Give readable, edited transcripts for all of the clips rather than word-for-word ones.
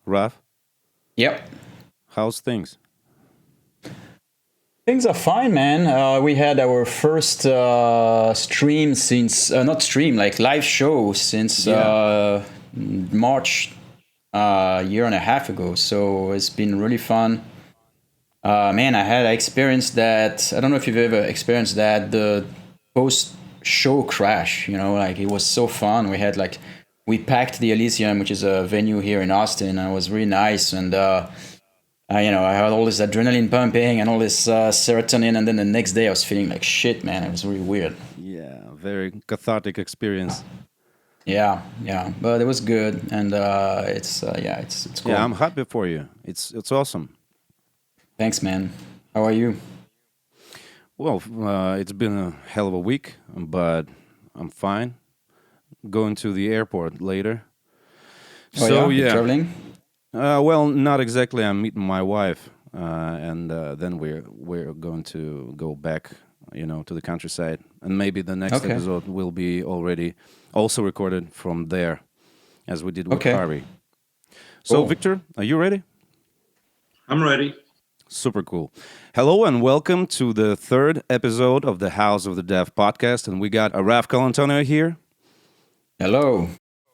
Raph, Yep. how's things? Things are fine, man. We had our first stream since, not stream, like live show since Yeah. March a year and a half ago. So it's been really fun. Man, I experienced that. I don't know if you've ever experienced that, the post show crash, like it was so fun. We packed the Elysium, which is a venue here in Austin, and it was really nice. And I had all this adrenaline pumping and all this serotonin, and then the next day I was feeling like shit, man. It was really weird. Yeah, very cathartic experience. Yeah, but it was good, and it's Yeah, cool. I'm happy for you. It's awesome. Thanks, man. How are you? Well, it's been a hell of a week, but I'm fine. Going to the airport later. Oh So yeah, you're yeah, traveling? well, not exactly. I'm meeting my wife, and then we're going to go back, to the countryside, and maybe the next Okay, episode will be already also recorded from there, as we did with okay, Harvey. So, cool. Victor, are you ready? I'm ready. Super cool. Hello and welcome to the third episode of the House of the Dev podcast, and we got Raphael Colantonio here. Hello.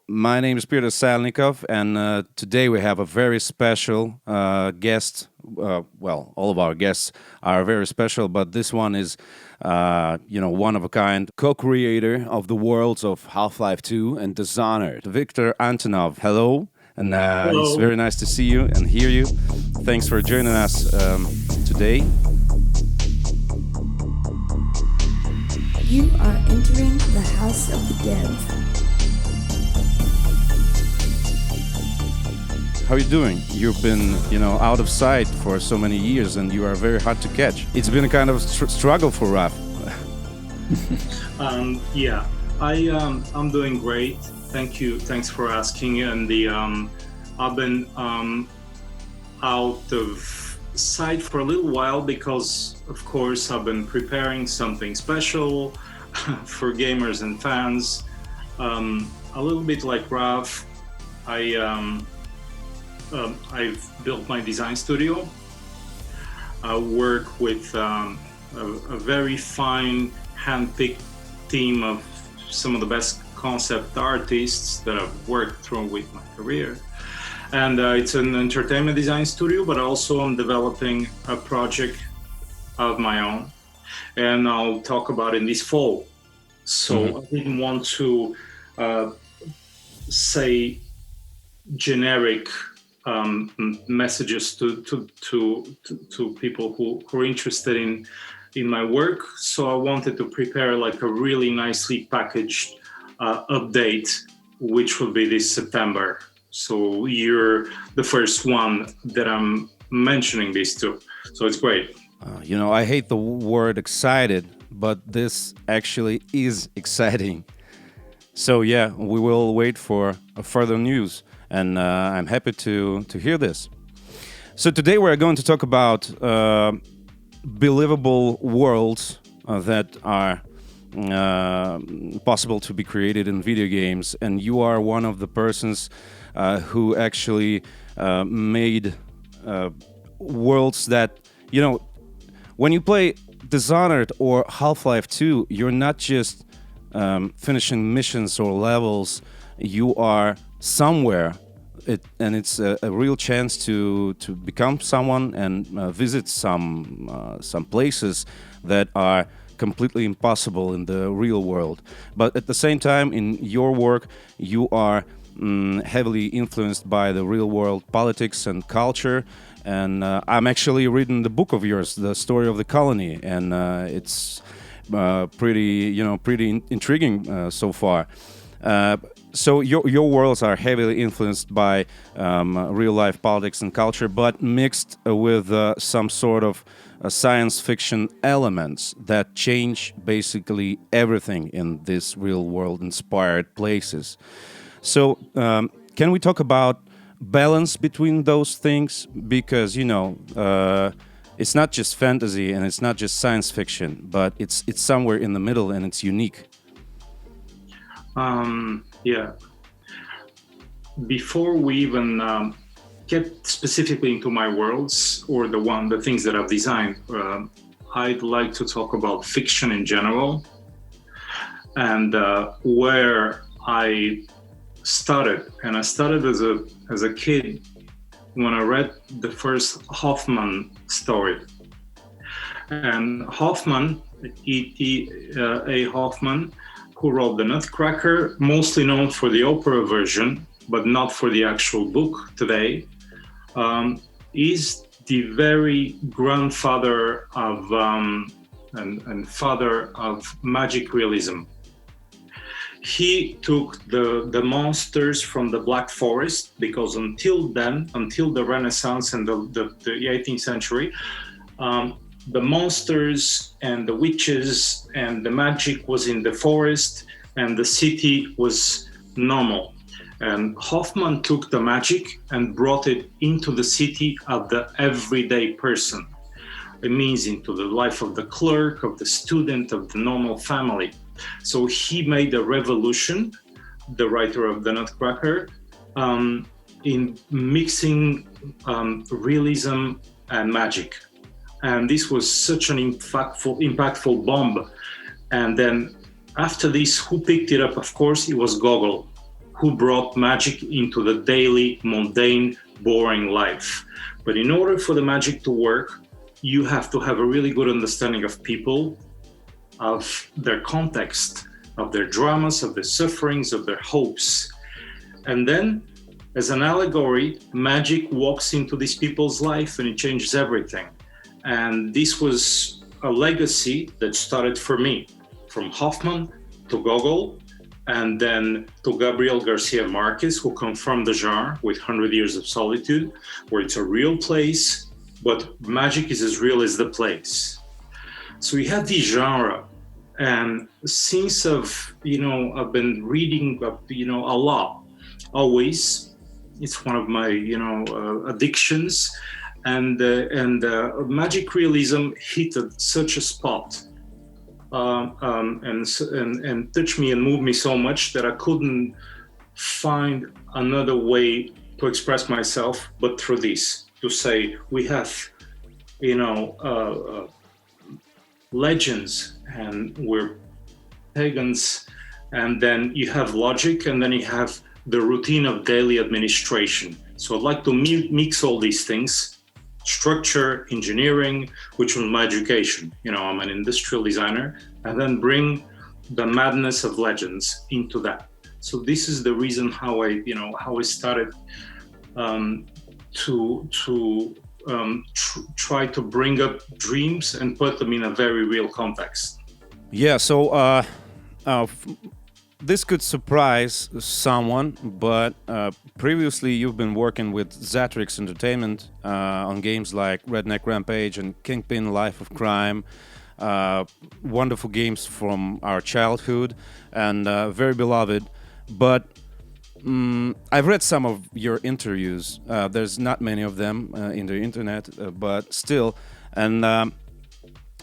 My name is Peter Salnikov, and today we have a very special guest. Well, all of our guests are very special, but this one is, one of a kind, co-creator of the worlds of Half-Life 2 and Dishonored, Viktor Antonov. Hello, and it's Hello. very nice to see you and hear you. Thanks for joining us today. You are entering the House of the Dev. How are you doing? You've been, out of sight for so many years, and you are very hard to catch. It's been a kind of struggle for Raph. Yeah, I'm doing great. Thank you. Thanks for asking. And I've been out of sight for a little while because, of course, I've been preparing something special for gamers and fans. A little bit like Raph, I've built my design studio. I work with a very fine hand-picked team of some of the best concept artists that I've worked through with my career. And it's an entertainment design studio, but also I'm developing a project of my own. And I'll talk about it this fall. So I didn't want to say generic messages to people who are interested in my work. So I wanted to prepare like a really nicely packaged update, which will be this September. So you're the first one that I'm mentioning this to. So it's great. I hate the word excited, but this actually is exciting. So yeah, we will wait for further news, and I'm happy to hear this. So today we're going to talk about believable worlds that are possible to be created in video games, and you are one of the persons who actually made worlds that, when you play Dishonored or Half-Life 2, you're not just finishing missions or levels, you are somewhere, and it's a real chance to become someone and visit some places that are completely impossible in the real world. But at the same time, in your work, you are heavily influenced by the real world politics and culture. And I'm actually reading the book of yours, The Story of the Colony, and it's pretty intriguing so far. So your worlds are heavily influenced by real life politics and culture, but mixed with some sort of science fiction elements that change basically everything in these real world inspired places. So can we talk about balance between those things? Because it's not just fantasy and it's not just science fiction, but it's somewhere in the middle and it's unique. Yeah. Before we even get specifically into my worlds or the things that I've designed, I'd like to talk about fiction in general, and where I started. And I started as a kid when I read the first Hoffman story. And Hoffman, E.T.A. Hoffman, who wrote The Nutcracker, mostly known for the opera version, but not for the actual book today, is the very grandfather of and father of magic realism. He took the monsters from the Black Forest, because until then, until the Renaissance and the 18th century, the monsters and the witches and the magic was in the forest, and the city was normal. And Hoffman took the magic and brought it into the city of the everyday person. It means into the life of the clerk, of the student, of the normal family. So he made a revolution, the writer of The Nutcracker, in mixing realism and magic. And this was such an impactful bomb. And then after this, who picked it up? Of course, it was Gogol, who brought magic into the daily, mundane, boring life. But in order for the magic to work, you have to have a really good understanding of people, of their context, of their dramas, of their sufferings, of their hopes. And then, as an allegory, magic walks into these people's life and it changes everything. And this was a legacy that started for me, from Hoffman to Gogol, and then to Gabriel Garcia Marquez, who confirmed the genre with 100 Years of Solitude, where it's a real place, but magic is as real as the place. So we have this genre, and since I've been reading, a lot, always, it's one of my, addictions, and magic realism hit such a spot. And touched me and moved me so much that I couldn't find another way to express myself but through this, to say we have legends and we're pagans, and then you have logic, and then you have the routine of daily administration. So I'd like to mix all these things: structure, engineering, which was my education. I'm an industrial designer, and then bring the madness of legends into that. So this is the reason how I started to try to bring up dreams and put them in a very real context. Yeah, so this could surprise someone, but previously you've been working with Zatrix Entertainment on games like Redneck Rampage and Kingpin Life of Crime, wonderful games from our childhood and very beloved. But I've read some of your interviews. There's not many of them in the internet, but still. And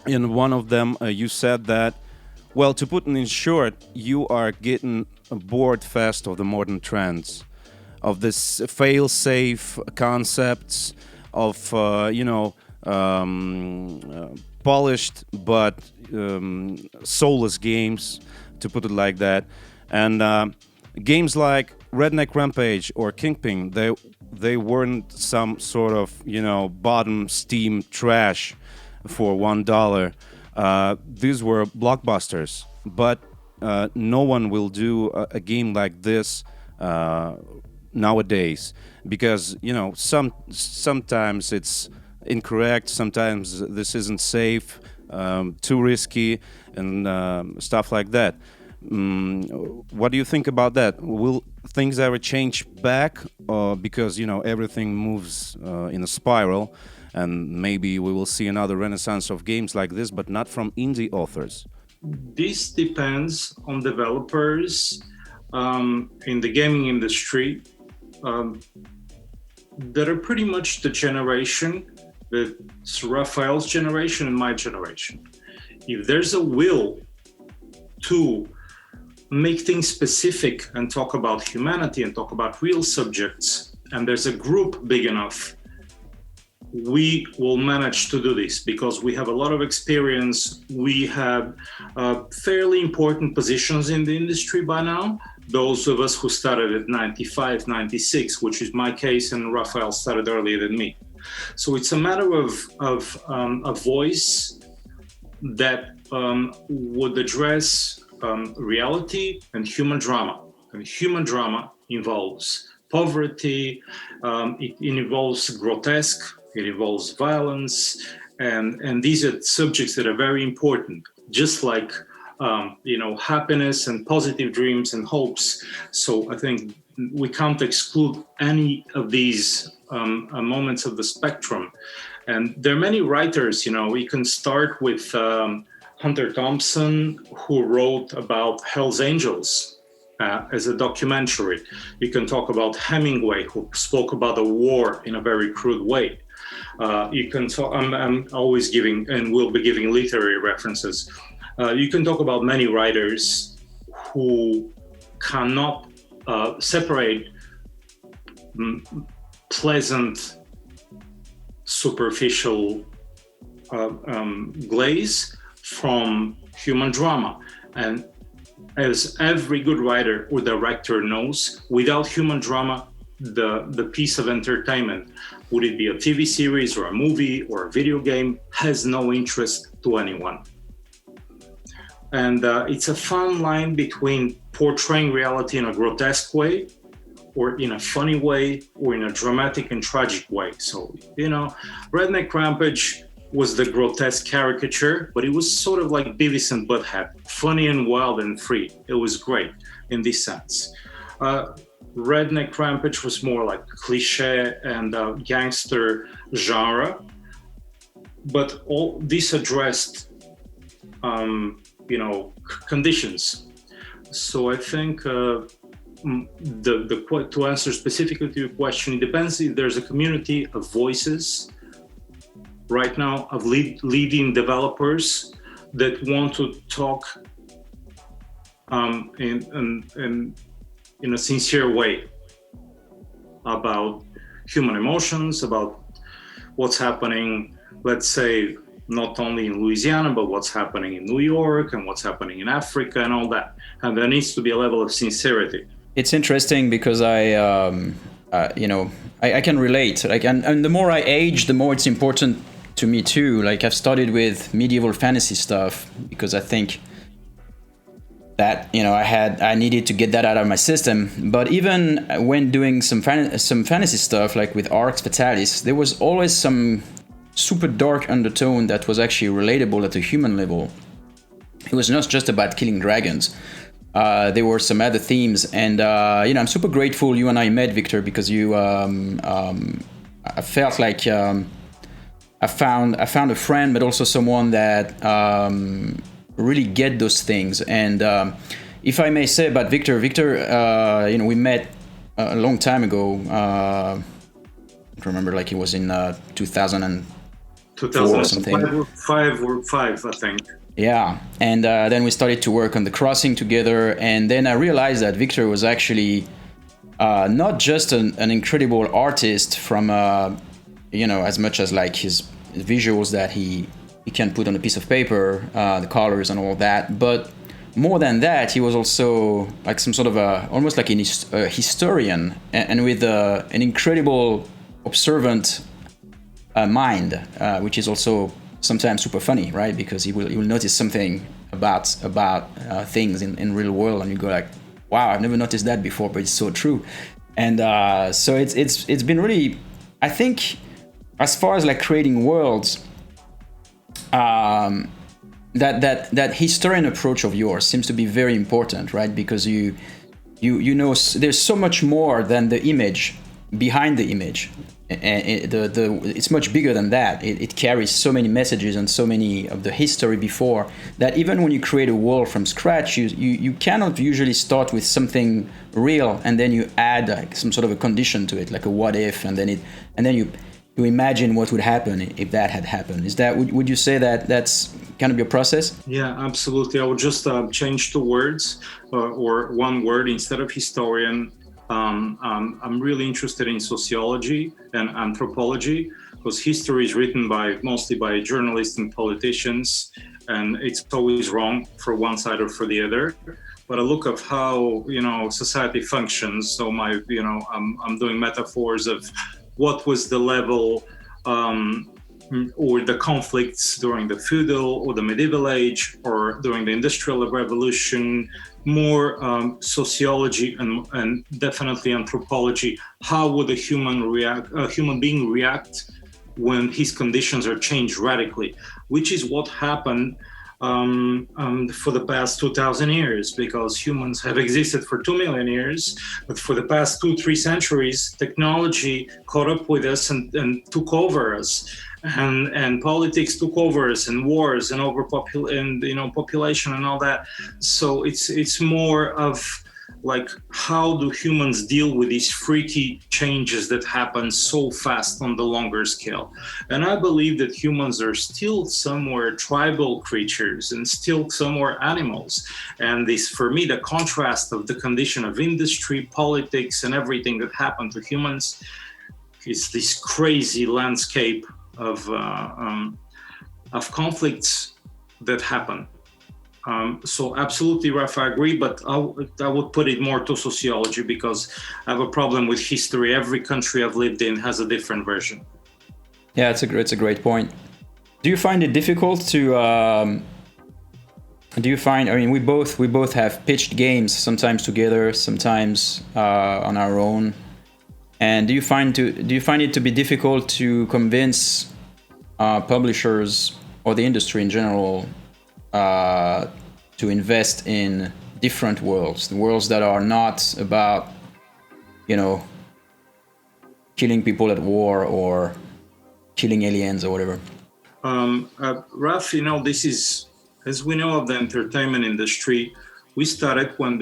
in one of them, you said that, well, to put it in short, you are getting bored fast of the modern trends, of this fail-safe concepts, of polished but soulless games, to put it like that. And games like Redneck Rampage or Kingpin, they weren't some sort of bottom Steam trash for $1. These were blockbusters, but no one will do a game like this nowadays, because sometimes it's incorrect, sometimes this isn't safe, too risky, and stuff like that. What do you think about that? Will things ever change back, because everything moves in a spiral? And maybe we will see another renaissance of games like this, but not from indie authors. This depends on developers in the gaming industry that are pretty much the generation that's Raphael's generation and my generation. If there's a will to make things specific and talk about humanity and talk about real subjects and there's a group big enough, we will manage to do this because we have a lot of experience. We have fairly important positions in the industry by now. Those of us who started at 95, 96, which is my case, and Raphael started earlier than me. So it's a matter of a voice that would address reality and human drama. And human drama involves poverty, it involves grotesque, it involves violence, and these are subjects that are very important, just like happiness and positive dreams and hopes. So I think we can't exclude any of these moments of the spectrum. And there are many writers, we can start with Hunter Thompson, who wrote about Hell's Angels as a documentary. You can talk about Hemingway, who spoke about the war in a very crude way. You can talk, I'm always giving, and will be giving literary references. You can talk about many writers who cannot separate pleasant, superficial glaze from human drama. And as every good writer or director knows, without human drama, the piece of entertainment, would it be a TV series or a movie or a video game, has no interest to anyone. And it's a fine line between portraying reality in a grotesque way, or in a funny way, or in a dramatic and tragic way. So, Redneck Rampage was the grotesque caricature, but it was sort of like Beavis and Butthead, funny and wild and free. It was great in this sense. Redneck Rampage was more like cliche and gangster genre, but all this addressed, conditions. So I think to answer specifically to your question, it depends if there's a community of voices right now of leading developers that want to talk in a sincere way about human emotions, about what's happening, let's say, not only in Louisiana, but what's happening in New York and what's happening in Africa and all that. And there needs to be a level of sincerity. It's interesting because I can relate. And the more I age, the more it's important to me too. Like, I've started with medieval fantasy stuff because I think that I needed to get that out of my system. But even when doing some fantasy stuff, like with Arx Fatalis, there was always some super dark undertone that was actually relatable at a human level. It was not just about killing dragons. There were some other themes, and I'm super grateful you and I met, Victor, because I felt like I found a friend, but also someone that really get those things. And if I may say about Victor, we met a long time ago. I don't remember, like it was in 2004 or something. Five, I think. Yeah, and then we started to work on The Crossing together, and then I realized that Victor was actually not just an incredible artist from, as much as like his visuals that he can put on a piece of paper, the colors and all that, but more than that, he was also like some sort of almost like a historian, and with an incredible observant mind, which is also sometimes super funny, right? Because you will notice something about things in real world, and you go like, wow, I've never noticed that before, but it's so true. And so it's been really, I think, as far as like creating worlds, that historian approach of yours seems to be very important, right? Because you know there's so much more than the image behind the image. And it's much bigger than that. It carries so many messages and so many of the history before that even when you create a world from scratch, you cannot usually start with something real and then you add like some sort of a condition to it, like a what if, and then you imagine what would happen if that had happened. Is that would you say that that's kind of your process? Yeah, absolutely. I would just change two words or one word. Instead of historian, I'm really interested in sociology and anthropology, because history is written mostly by journalists and politicians, and it's always wrong for one side or for the other. But I look at how society functions. So I'm doing metaphors of what was the level or the conflicts during the feudal or the medieval age or during the industrial revolution. More sociology and definitely anthropology. How would a human being react when his conditions are changed radically, which is what happened for the past 2,000 years, because humans have existed for 2 million years, but for the past 2-3 centuries, technology caught up with us and took over us. And politics took over us, and wars and population and all that. So it's more of like, how do humans deal with these freaky changes that happen so fast on the longer scale? And I believe that humans are still somewhere tribal creatures and still somewhere animals. And this, for me, the contrast of the condition of industry, politics, and everything that happened to humans is this crazy landscape of conflicts that happen. So absolutely, Rafa, I agree, but I would put it more to sociology, because I have a problem with history. Every country I've lived in has a different version. Yeah, it's a great point. Do you find it difficult to? I mean, we both have pitched games, sometimes together, sometimes on our own. And do you find it to be difficult to convince publishers or the industry in general to invest in different worlds, the worlds that are not about, killing people at war or killing aliens or whatever? Raf, this is, as we know of the entertainment industry, we started when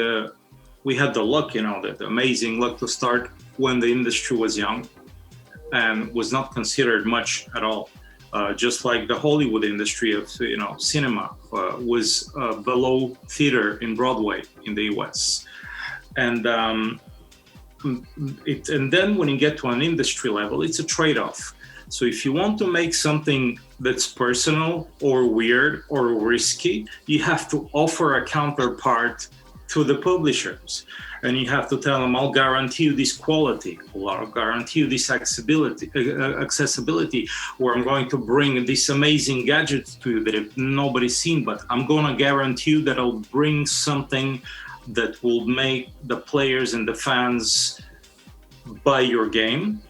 we had the luck, the amazing luck to start when the industry was young and was not considered much at all. Just like the Hollywood industry of cinema was below theater in Broadway in the US, and then when you get to an industry level, it's a trade-off. So if you want to make something that's personal or weird or risky, you have to offer a counterpart to the publishers. And you have to tell them, I'll guarantee you this quality, or I'll guarantee you this accessibility, or I'm going to bring this amazing gadget to you that nobody's seen, but I'm going to guarantee you that I'll bring something that will make the players and the fans buy your game.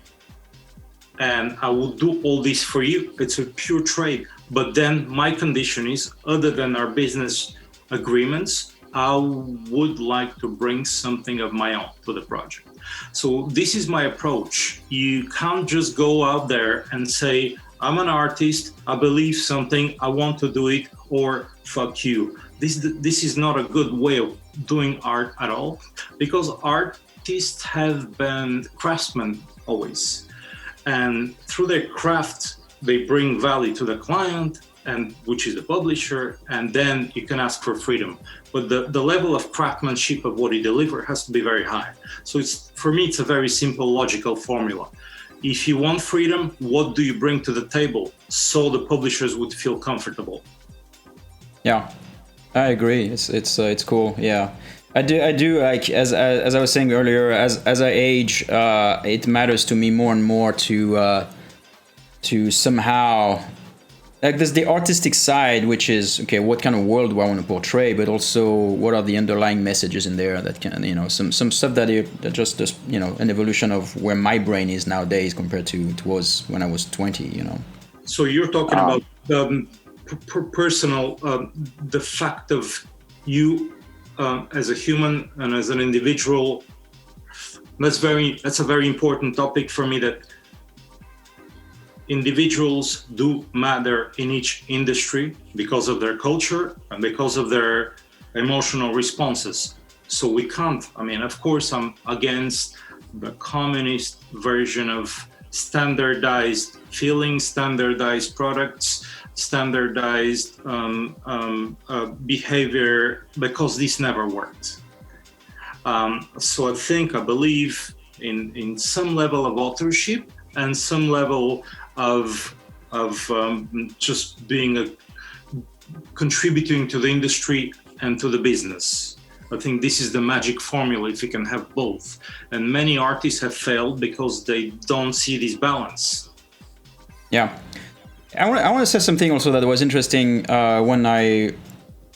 And I will do all this for you. It's a pure trade. But then my condition is, other than our business agreements, I would like to bring something of my own to the project. So this is my approach. You can't just go out there and say, I'm an artist, I believe something, I want to do it, or fuck you. This is not a good way of doing art at all, because artists have been craftsmen always. And through their craft, they bring value to the client, and which is the publisher, and then you can ask for freedom. But the level of craftsmanship of what you deliver has to be very high. So for me, it's a very simple, logical formula. If you want freedom, what do you bring to the table so the publishers would feel comfortable? Yeah, I agree. It's cool. Yeah, I do like, as I was saying earlier, as I age, it matters to me more and more to somehow, like, there's the artistic side, which is, okay, what kind of world do I want to portray, but also what are the underlying messages in there that can, some stuff that just an evolution of where my brain is nowadays compared to it was when I was 20. So you're talking about personal, the fact of you as a human and as an individual. That's a very important topic for me, that individuals do matter in each industry because of their culture and because of their emotional responses. So we can't, of course, I'm against the communist version of standardized feelings, standardized products, standardized behavior, because this never worked. So I believe in some level of authorship and some level of just being contributing to the industry and to the business. I think this is the magic formula if you can have both. And many artists have failed because they don't see this balance. Yeah. I want to say something also that was interesting when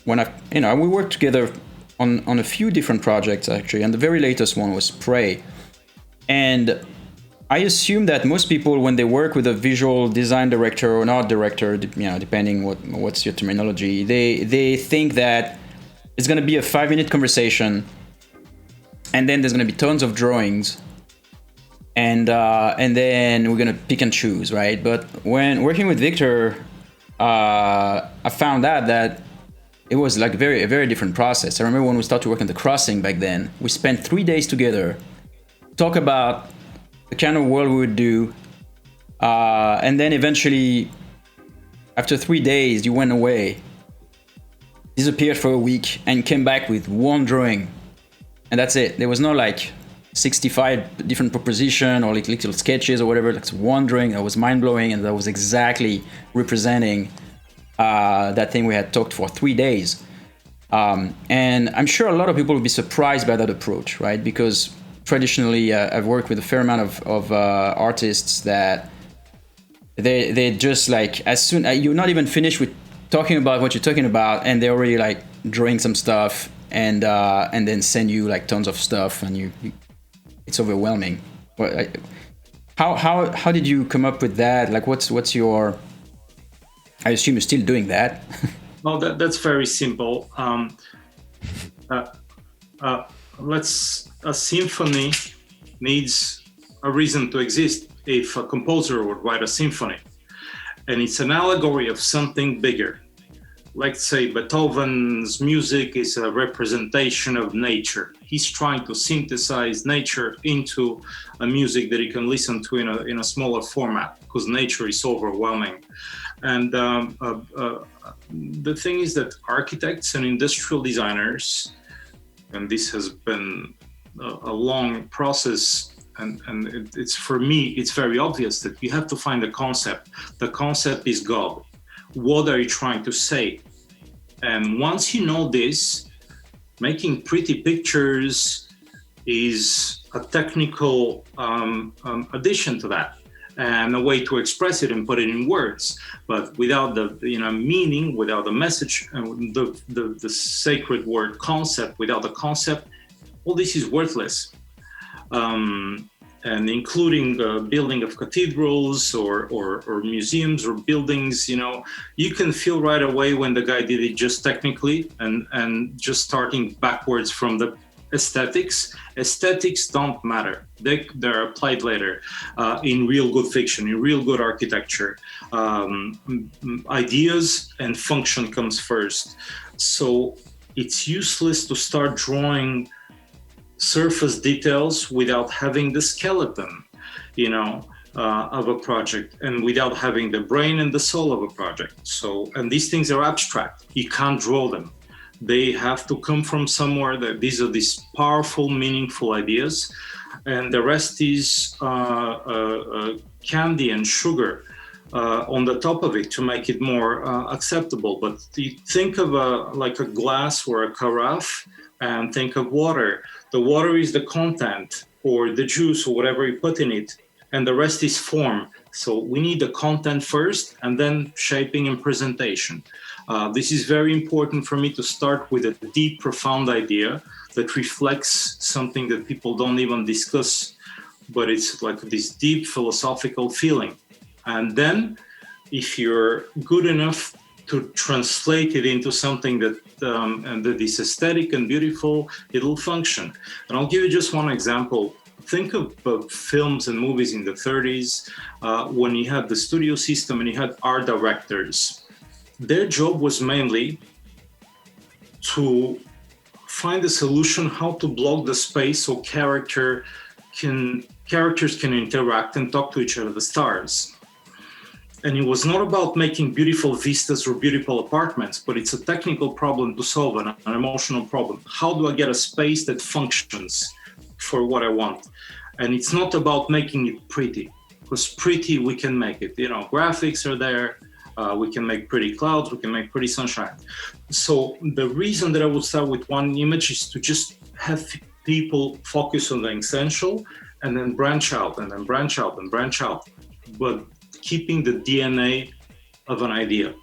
we worked together on a few different projects actually, and the very latest one was Prey. And I assume that most people, when they work with a visual design director or an art director, depending what's your terminology, they think that it's going to be a 5-minute conversation, and then there's going to be tons of drawings, and then we're going to pick and choose, right? But when working with Viktor, I found out that it was like a very different process. I remember when we started working The Crossing back then, we spent 3 days together, talk about the kind of world we would do, and then eventually, after 3 days, you went away, disappeared for a week, and came back with one drawing, and that's it. There was no like 65 different proposition or like little sketches or whatever. That's one drawing that was mind-blowing, and that was exactly representing that thing we had talked for 3 days. And I'm sure a lot of people will be surprised by that approach, right? Because traditionally, I've worked with a fair amount of artists that they just like, as soon you're not even finished with talking about what you're talking about, and they're already like drawing some stuff and then send you like tons of stuff, and you it's overwhelming. How did you come up with that? Like, what's your? I assume you're still doing that. No, that's very simple. A symphony needs a reason to exist. If a composer would write a symphony, and it's an allegory of something bigger. Like, say, Beethoven's music is a representation of nature. He's trying to synthesize nature into a music that you can listen to in a smaller format, because nature is overwhelming. And the thing is that architects and industrial designers, and this has been a long process, and it's, for me, it's very obvious that you have to find a concept. The concept is God. What are you trying to say? And once you know this, making pretty pictures is a technical addition to that, and a way to express it and put it in words. But without the meaning, without the message, the sacred word concept, without the concept, all this is worthless. And including the building of cathedrals or museums or buildings, you can feel right away when the guy did it just technically and just starting backwards from the aesthetics. Aesthetics don't matter. They're applied later in real good fiction, in real good architecture. Ideas and function comes first. So it's useless to start drawing surface details without having the skeleton, of a project, and without having the brain and the soul of a project. So, and these things are abstract. You can't draw them. They have to come from somewhere. That these are these powerful, meaningful ideas, and the rest is candy and sugar on the top of it to make it more acceptable. But you think of like a glass or a carafe, and think of water. The water is the content or the juice or whatever you put in it, and the rest is form. So we need the content first, and then shaping and presentation. This is very important for me to start with a deep, profound idea that reflects something that people don't even discuss, but it's like this deep philosophical feeling. And then if you're good enough to translate it into something that is aesthetic and beautiful, it'll function. And I'll give you just one example. Think of films and movies in the 30s when you had the studio system and you had art directors. Their job was mainly to find a solution how to block the space so characters can interact and talk to each other, the stars. And it was not about making beautiful vistas or beautiful apartments, but it's a technical problem to solve, an emotional problem. How do I get a space that functions for what I want? And it's not about making it pretty, because pretty, we can make it. You know, graphics are there. We can make pretty clouds. We can make pretty sunshine. So the reason that I would start with one image is to just have people focus on the essential and then branch out and then branch out and branch out. But keeping the DNA of an idea.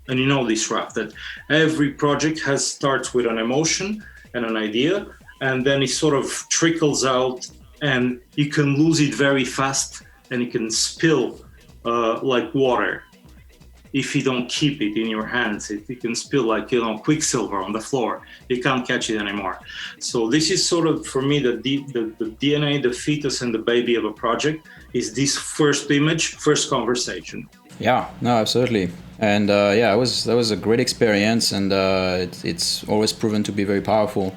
And you know this, Raph, that every project starts with an emotion and an idea, and then it sort of trickles out, and you can lose it very fast, and it can spill like water. If you don't keep it in your hands, it can spill like, quicksilver on the floor. You can't catch it anymore. So this is sort of, for me, the DNA, the fetus and the baby of a project is this first image, first conversation. Yeah, no, absolutely. And that was a great experience, and it's always proven to be very powerful.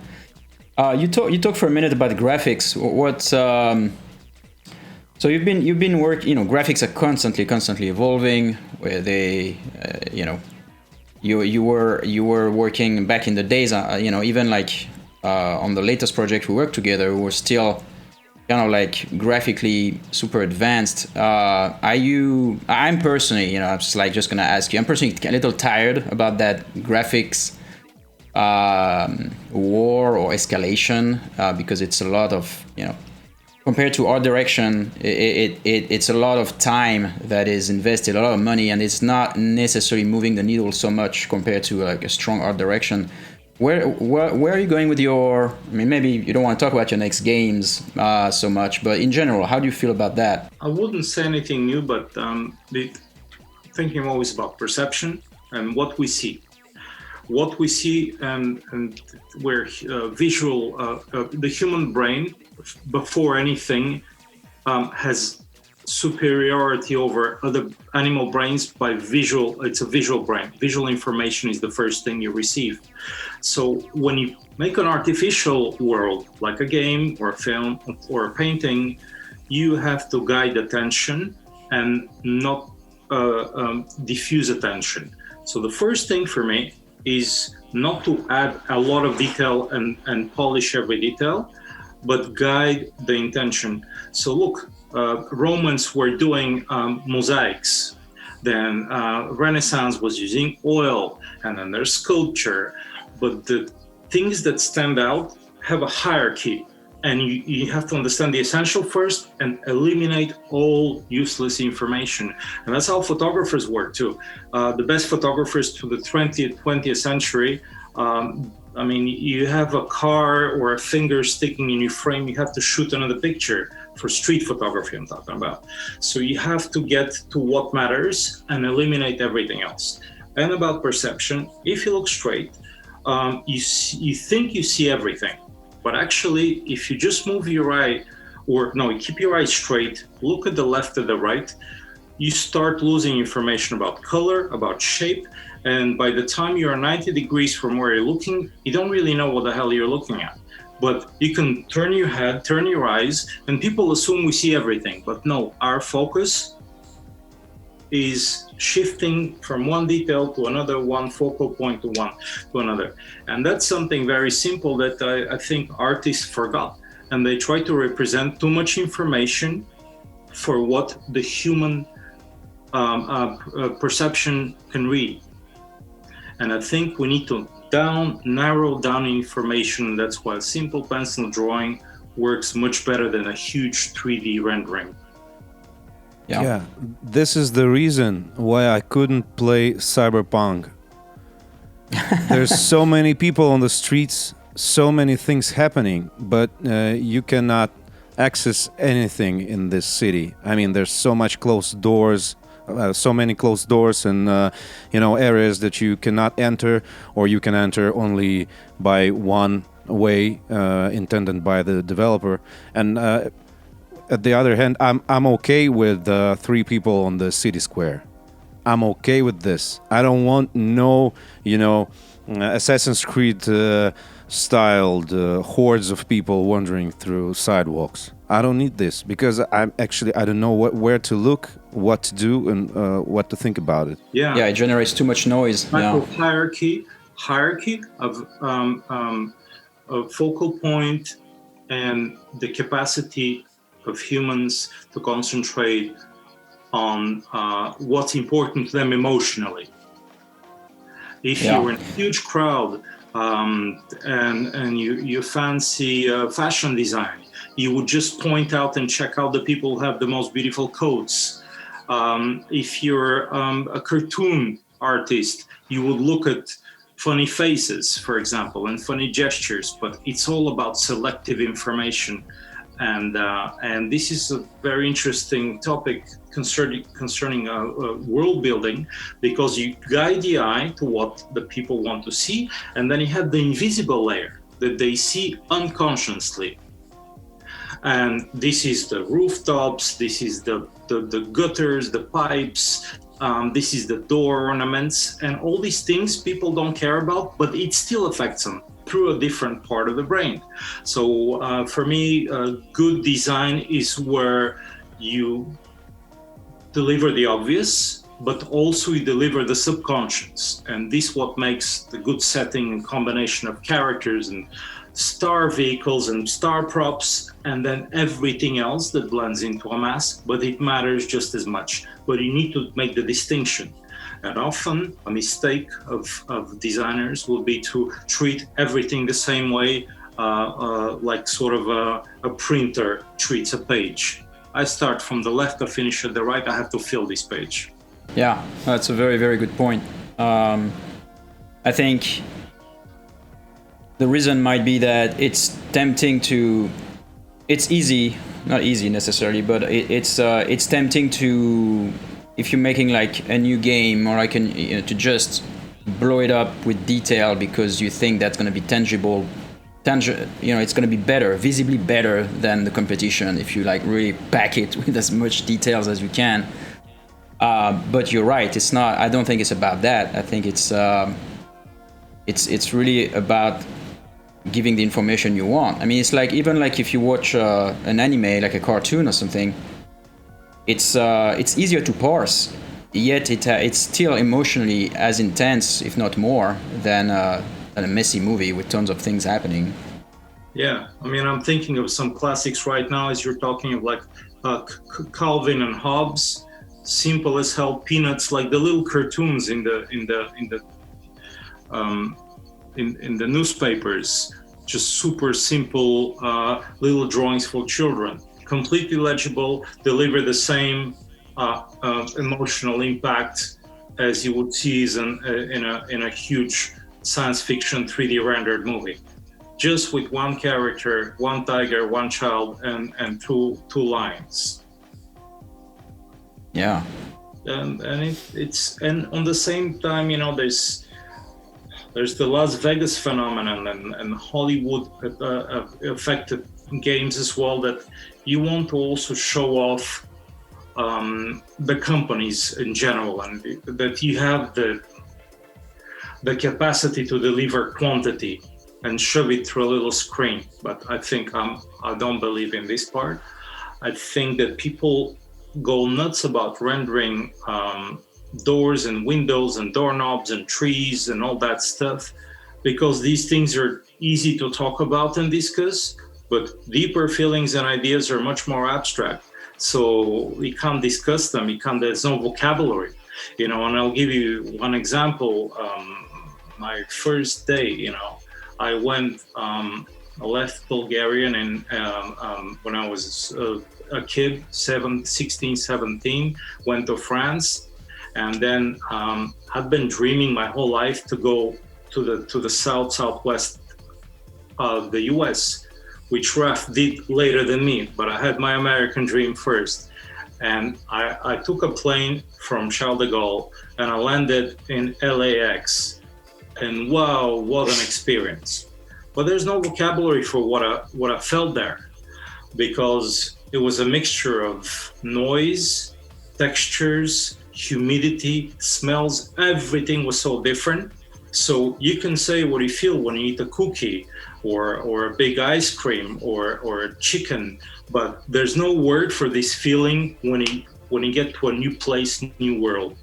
You talk for a minute about graphics. So you've been working. Graphics are constantly evolving. Where they, you were working back in the days. Even like on the latest project we worked together, we were still kind of like graphically super advanced. I'm personally, I'm just gonna ask you. I'm personally a little tired about that graphics war or escalation because it's a lot of compared to art direction, it's a lot of time that is invested, a lot of money, and it's not necessarily moving the needle so much compared to like a strong art direction. Where are you going with your? I mean, maybe you don't want to talk about your next games so much, but in general, how do you feel about that? I wouldn't say anything new, but thinking always about perception and what we see. What we see and where visual, the human brain, before anything, has superiority over other animal brains by visual. It's a visual brain. Visual information is the first thing you receive. So when you make an artificial world, like a game or a film or a painting, you have to guide attention and not diffuse attention. So the first thing for me is not to add a lot of detail and polish every detail, but guide the intention. So look, Romans were doing mosaics, then Renaissance was using oil, and then there's sculpture. But the things that stand out have a hierarchy, and you have to understand the essential first and eliminate all useless information. And that's how photographers work too. The best photographers to the 20th century, you have a car or a finger sticking in your frame, you have to shoot another picture. For street photography, I'm talking about. So you have to get to what matters and eliminate everything else. And about perception, if you look straight, you think you see everything. But actually, if you just move your eye, you keep your eye straight, look at the left and the right, you start losing information about color, about shape. And by the time you're 90 degrees from where you're looking, you don't really know what the hell you're looking at. But you can turn your head, turn your eyes, and people assume we see everything. But no, our focus is shifting from one detail to another, one focal point to another. And that's something very simple that I think artists forgot. And they try to represent too much information for what the human perception can read. And I think we need to narrow down information. That's why a simple pencil drawing works much better than a huge 3D rendering. Yeah, this is the reason why I couldn't play Cyberpunk. There's so many people on the streets, so many things happening, but you cannot access anything in this city. I mean, there's so much closed doors. So many closed doors and areas that you cannot enter, or you can enter only by one way intended by the developer. And at the other hand, I'm okay with 3 people on the city square. I'm okay with this. I don't want Assassin's Creed styled hordes of people wandering through sidewalks. I don't need this because I don't know where to look, what to do, and what to think about it. Yeah, it generates too much noise. Type of hierarchy of focal point and the capacity of humans to concentrate on what's important to them emotionally. If you're in a huge crowd and you fancy fashion design, you would just point out and check out the people who have the most beautiful coats. If you're a cartoon artist, you would look at funny faces, for example, and funny gestures, but it's all about selective information. And this is a very interesting topic concerning world building, because you guide the eye to what the people want to see, and then you have the invisible layer that they see unconsciously. And this is the rooftops, this is the gutters, the pipes, this is the door ornaments, and all these things people don't care about, but it still affects them through a different part of the brain. So for me, good design is where you deliver the obvious, but also you deliver the subconscious. And this is what makes the good setting and combination of characters and star vehicles and star props, and then everything else that blends into a mass, but it matters just as much. But you need to make the distinction. And often a mistake of designers will be to treat everything the same way, like sort of a printer treats a page. I start from the left, I finish at the right, I have to fill this page. Yeah, that's a very, very good point. I think the reason might be that it's tempting to, it's easy, not easy necessarily, but it's tempting to, if you're making like a new game or like to just blow it up with detail because you think that's going to be tangible, it's going to be better, visibly better than the competition if you like really pack it with as much details as you can. But you're right, it's not. I don't think it's about that. I think it's really about giving the information you want. I mean, it's like even like if you watch an anime, like a cartoon or something, it's easier to parse, yet it's still emotionally as intense, if not more, than a messy movie with tons of things happening. Yeah, I mean, I'm thinking of some classics right now as you're talking of like Calvin and Hobbes, simple as hell peanuts, like the little cartoons in the newspapers, just super simple little drawings for children, completely legible, deliver the same emotional impact as you would see in a huge science fiction 3D rendered movie, just with one character, one tiger, one child, and two lines. Yeah, and it's on the same time, there's the Las Vegas phenomenon and Hollywood affected games as well, that you want to also show off the companies in general, and that you have the capacity to deliver quantity and shove it through a little screen. But I think I don't believe in this part. I think that people go nuts about rendering doors and windows and doorknobs and trees and all that stuff, because these things are easy to talk about and discuss, but deeper feelings and ideas are much more abstract. So we can't discuss them. There's no vocabulary, and I'll give you one example. My first day, I went, I left Bulgaria when I was a kid, 16, 17, went to France. And then I've been dreaming my whole life to go to the southwest of the US, which Raph did later than me, but I had my American dream first. And I took a plane from Charles de Gaulle and I landed in LAX. And wow, what an experience. But there's no vocabulary for what I felt there, because it was a mixture of noise, textures, humidity, smells, everything was so different. So you can say what you feel when you eat a cookie or a big ice cream or a chicken, but there's no word for this feeling when you get to a new place, new world.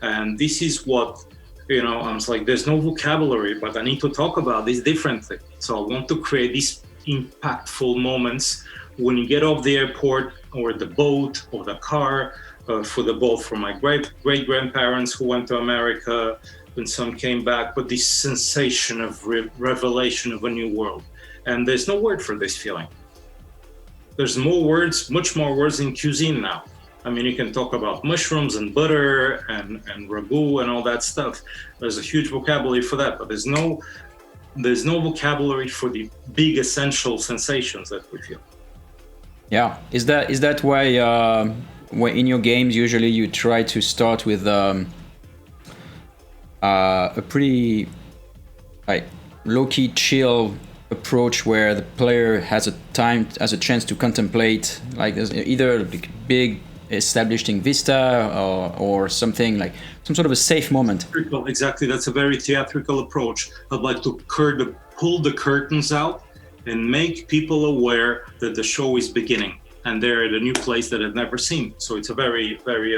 And this is what, I was like, there's no vocabulary, but I need to talk about this differently. So I want to create these impactful moments when you get off the airport or the boat or the car, for the boat for my great-grandparents who went to America, and some came back, but this sensation of revelation of a new world. And there's no word for this feeling. There's more words, much more words in cuisine now. I mean, you can talk about mushrooms and butter and ragu and all that stuff. There's a huge vocabulary for that, but there's no vocabulary for the big essential sensations that we feel. Yeah, is that why when in your games usually you try to start with a pretty low-key chill approach where the player has a chance to contemplate like either like big establishing vista or something like some sort of a safe moment. Exactly, that's a very theatrical approach. I'd like to pull the curtains out and make people aware that the show is beginning and they're at a new place that they've never seen. So it's a very, very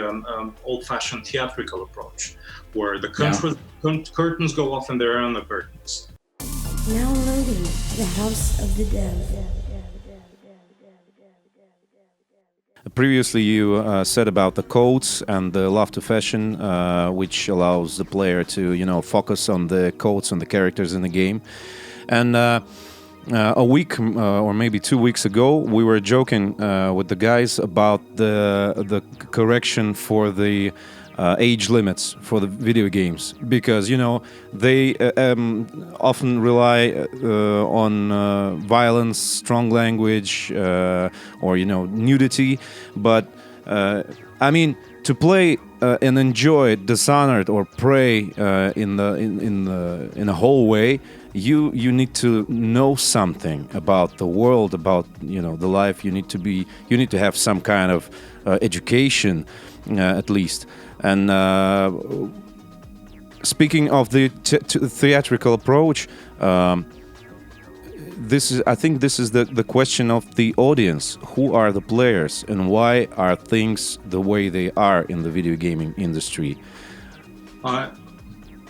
old-fashioned theatrical approach where the curtains go off and there are no curtains. Now loading the House of the Dev. Previously, you said about the codes and the love to fashion, which allows the player to, focus on the codes and the characters in the game. And a week or maybe 2 weeks ago, we were joking with the guys about the correction for the age limits for the video games, because they often rely on violence, strong language, or nudity. But I mean, to play and enjoy Dishonored or Prey in a whole way, you need to know something about the world, about the life. You need to have some kind of education, at least. And speaking of the theatrical approach, I think this is the question of the audience. Who are the players, and why are things the way they are in the video gaming industry? I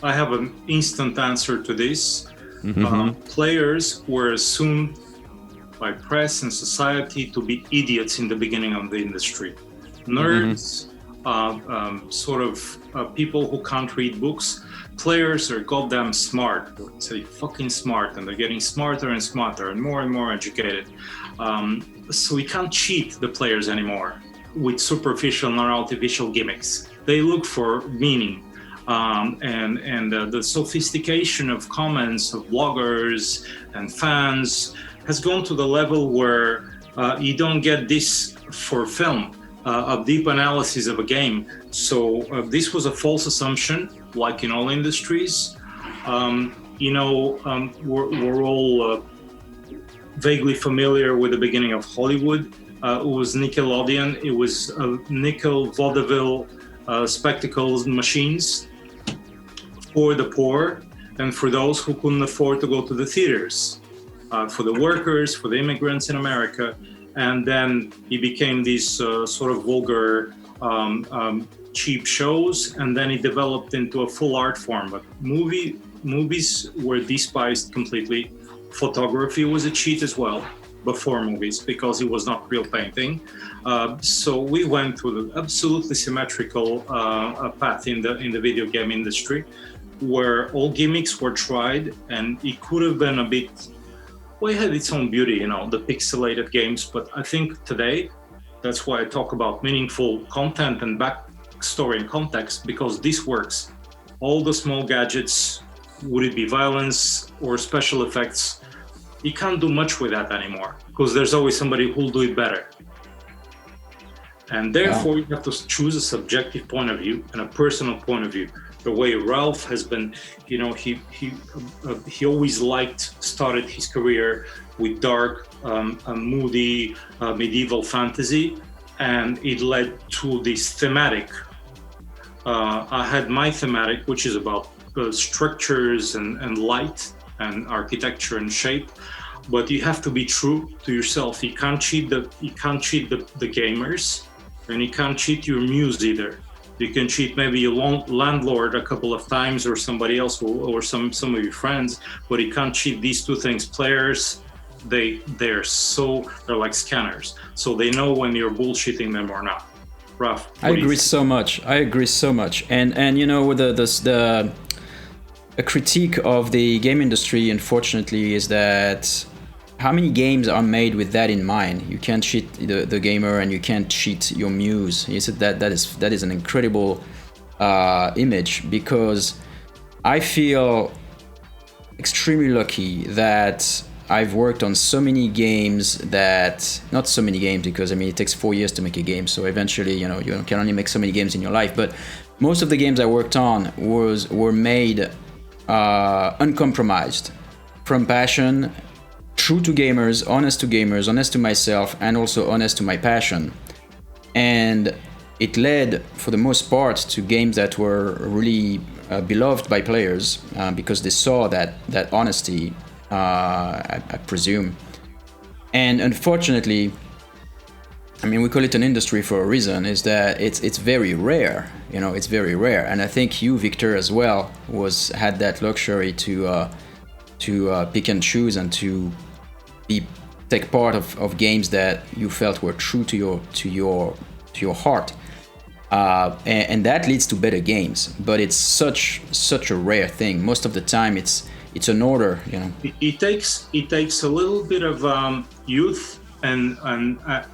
have an instant answer to this. Mm-hmm. Players were assumed by press and society to be idiots in the beginning of the industry. Nerds. People who can't read books. Players are goddamn smart. I would say fucking smart, and they're getting smarter and smarter and more educated. So we can't cheat the players anymore with superficial and artificial gimmicks. They look for meaning. The sophistication of comments of bloggers and fans has gone to the level where you don't get this for film. A deep analysis of a game. So this was a false assumption, like in all industries. We're all vaguely familiar with the beginning of Hollywood. It was Nickelodeon. It was nickel vaudeville spectacles machines for the poor and for those who couldn't afford to go to the theaters, for the workers, for the immigrants in America. And then it became these sort of vulgar, cheap shows, and then it developed into a full art form. But movies were despised completely. Photography was a cheat as well before movies, because it was not real painting. So we went through the absolutely symmetrical path in the video game industry, where all gimmicks were tried, and it could have been a bit. Well, it had its own beauty, the pixelated games, but I think today, that's why I talk about meaningful content and backstory and context, because this works. All the small gadgets, would it be violence or special effects, you can't do much with that anymore, because there's always somebody who'll do it better. And therefore, you have to choose a subjective point of view and a personal point of view. The way Ralph has been, he always started his career with dark, moody, medieval fantasy, and it led to this thematic. I had my thematic, which is about structures and light and architecture and shape, but you have to be true to yourself. You can't cheat the gamers, and you can't cheat your muse either. You can cheat maybe your landlord a couple of times, or somebody else, or some of your friends, but you can't cheat these two things. Players, they're like scanners, so they know when you're bullshitting them or not. Raph, I agree so much. And you know, a critique of the game industry, unfortunately, is that how many games are made with that in mind? You can't cheat the gamer, and you can't cheat your muse. He said that is an incredible image, because I feel extremely lucky that I've worked on so many games that, not so many games, because I mean it takes 4 years to make a game, so eventually, you know, you can only make so many games in your life, but most of the games I worked on were made uncompromised, from passion, true to gamers, honest to myself, and also honest to my passion. And it led, for the most part, to games that were really beloved by players, because they saw that honesty, I presume. And unfortunately, I mean, we call it an industry for a reason, is that it's very rare, you know, it's very rare. And I think you, Victor, as well, had that luxury to pick and choose, and to take part of games that you felt were true to your heart. And that leads to better games, but it's such a rare thing. Most of the time, it's an order, you know. It takes a little bit of youth and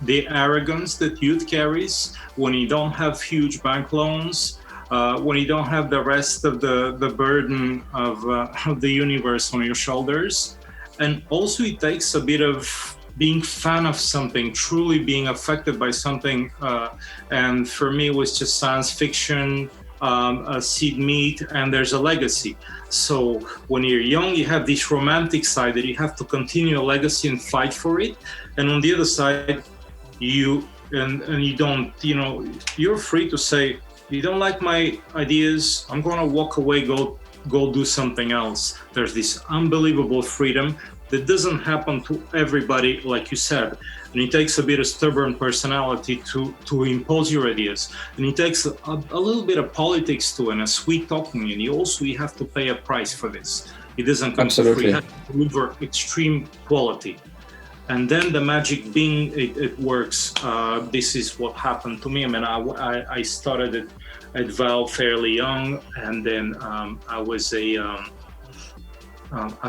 the arrogance that youth carries when you don't have huge bank loans, when you don't have the rest of the burden of the universe on your shoulders, and also it takes a bit of being fan of something, truly being affected by something, and for me it was just science fiction, a seed meat, and there's a legacy. So when you're young, you have this romantic side that you have to continue a legacy and fight for it, and on the other side, you don't, you know, you're free to say, you don't like my ideas, I'm gonna walk away, go do something else. There's this unbelievable freedom that doesn't happen to everybody, like you said. And it takes a bit of stubborn personality to impose your ideas. And it takes a little bit of politics too, and a sweet talking. And you have to pay a price for this. It doesn't come for free. You have to deliver extreme quality. And then the magic being, it works. This is what happened to me. I mean, I started at Valve fairly young, and then I was a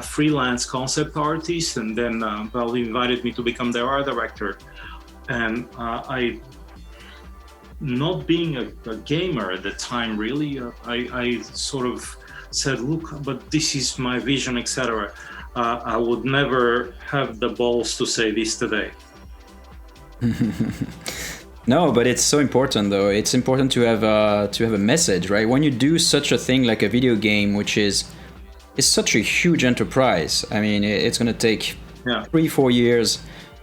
freelance concept artist, and then Valve invited me to become their art director. And I, not being a gamer at the time, really, I sort of said, look, but this is my vision, etc. I would never have the balls to say this today. No, but it's so important, though. It's important to have a message, right? When you do such a thing like a video game, which is such a huge enterprise. I mean, it's going to take 3-4 years,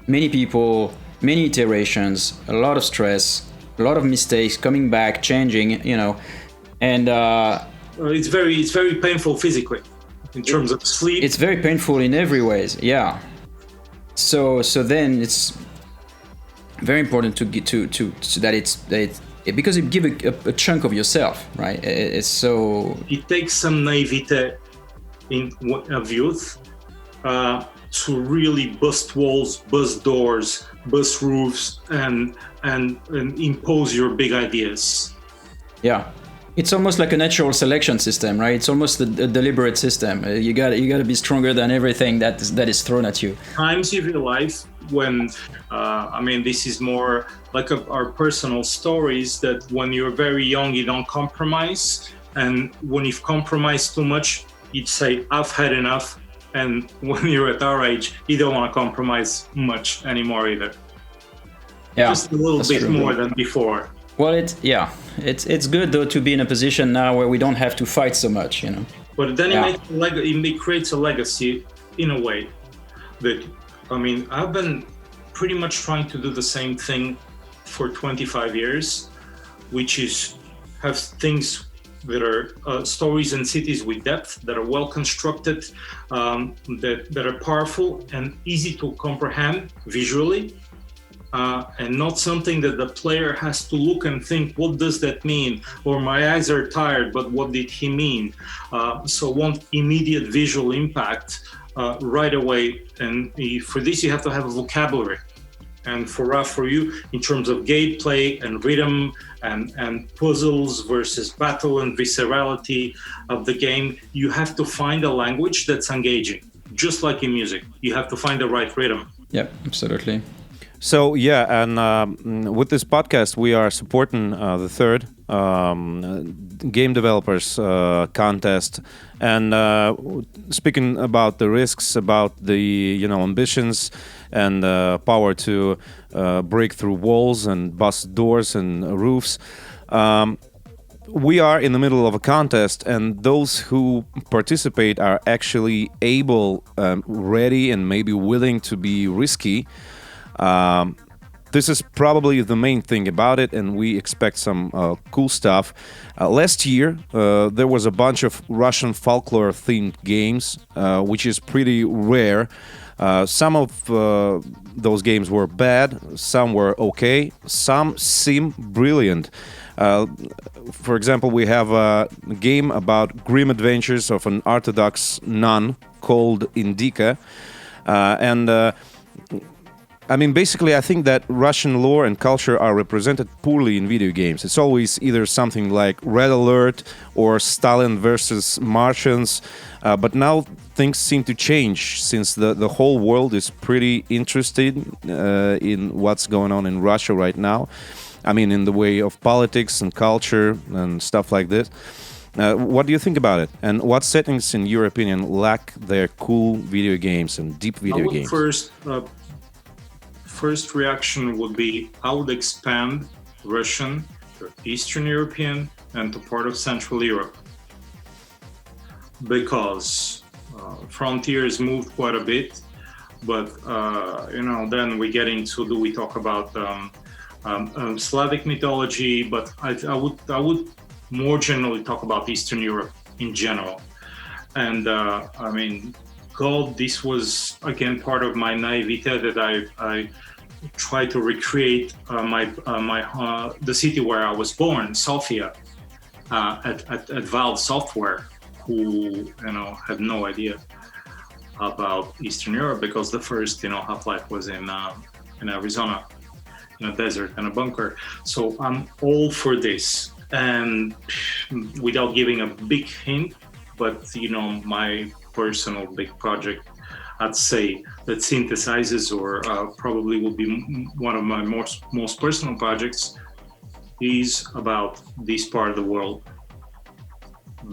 many people, many iterations, a lot of stress, a lot of mistakes, coming back, changing, you know, and it's very painful physically in terms of sleep. It's very painful in every ways, yeah. So then it's very important to get to that it's because it gives a chunk of yourself, right? It's so. It takes some naivete of youth to really bust walls, bust doors, bust roofs, and impose your big ideas. Yeah, it's almost like a natural selection system, right? It's almost a deliberate system. You got to be stronger than everything that is thrown at you. Times of your life when I mean, this is more like our personal stories, that when you're very young, you don't compromise, and when you've compromised too much, you'd say, I've had enough. And when you're at our age, you don't want to compromise much anymore either. Yeah, just a little bit more than before. Well, it's good though to be in a position now where we don't have to fight so much, you know. But then it creates a legacy in a way that, I mean, I've been pretty much trying to do the same thing for 25 years, which is have things that are stories and cities with depth, that are well constructed, that are powerful and easy to comprehend visually, and not something that the player has to look and think, what does that mean? Or my eyes are tired, but what did he mean? So want immediate visual impact right away. And for this, you have to have a vocabulary. And for you, in terms of gameplay and rhythm and puzzles versus battle and viscerality of the game, you have to find a language that's engaging. Just like in music, you have to find the right rhythm. Yeah, absolutely. So yeah, and with this podcast, we are supporting the third game developers contest, and speaking about the risks, about the ambitions and power to break through walls and bust doors and roofs. We are in the middle of a contest, and those who participate are actually able, ready, and maybe willing to be risky. This is probably the main thing about it, and we expect some cool stuff. Last year, there was a bunch of Russian folklore-themed games, which is pretty rare. Some of those games were bad, some were okay, some seem brilliant. For example, we have a game about grim adventures of an Orthodox nun called Indika, I mean, basically, I think that Russian lore and culture are represented poorly in video games. It's always either something like Red Alert or Stalin versus Martians. But now things seem to change, since the whole world is pretty interested in what's going on in Russia right now. I mean, in the way of politics and culture and stuff like this. What do you think about it? And what settings, in your opinion, lack their cool video games and deep video games? First reaction would be, I would expand Russian to Eastern European and to part of Central Europe, because frontiers moved quite a bit. But then we get into, do we talk about Slavic mythology? But I would more generally talk about Eastern Europe in general. And I mean, God, this was again part of my naivete that I try to recreate the city where I was born, Sofia, at Valve Software, who had no idea about Eastern Europe, because the first Half-Life was in Arizona, in a desert and a bunker. So I'm all for this, and without giving a big hint, but my personal big project, I'd say, that synthesizes, or probably will be one of my most personal projects, is about this part of the world